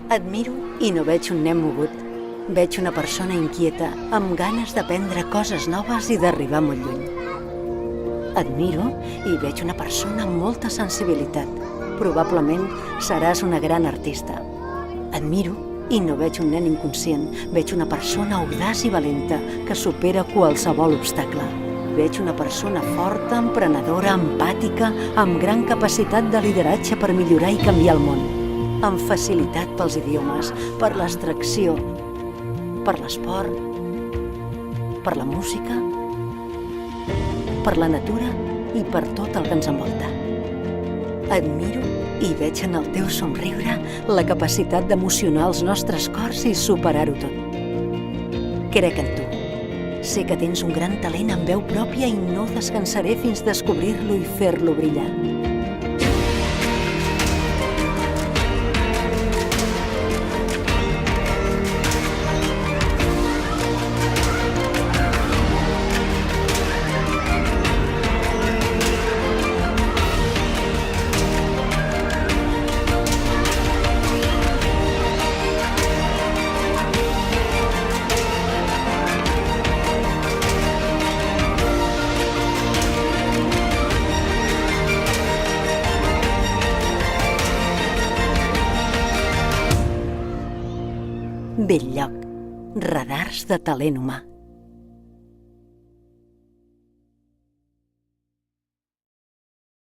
Admiro i no veig un nen mogut. Veig una persona inquieta, amb ganes d'aprendre coses noves i d'arribar molt lluny. Admiro i veig una persona amb molta sensibilitat. Probablement seràs una gran artista. Admiro i no veig un nen inconscient. Veig una persona audaç i valenta que supera qualsevol obstacle. Veig una persona forta, emprenedora, empàtica, amb gran capacitat de lideratge per millorar i canviar el món. Amb facilitat pels idiomes, per l'extracció, per l'esport, per la música, per la natura i per tot el que ens envolta. Admiro i veig en el teu somriure la capacitat d'emocionar els nostres cors i superar-ho tot. Crec en tu. Sé que tens un gran talent amb veu pròpia i no descansaré fins descobrir-lo i fer-lo brillar. Belllloc, radars de talent humà.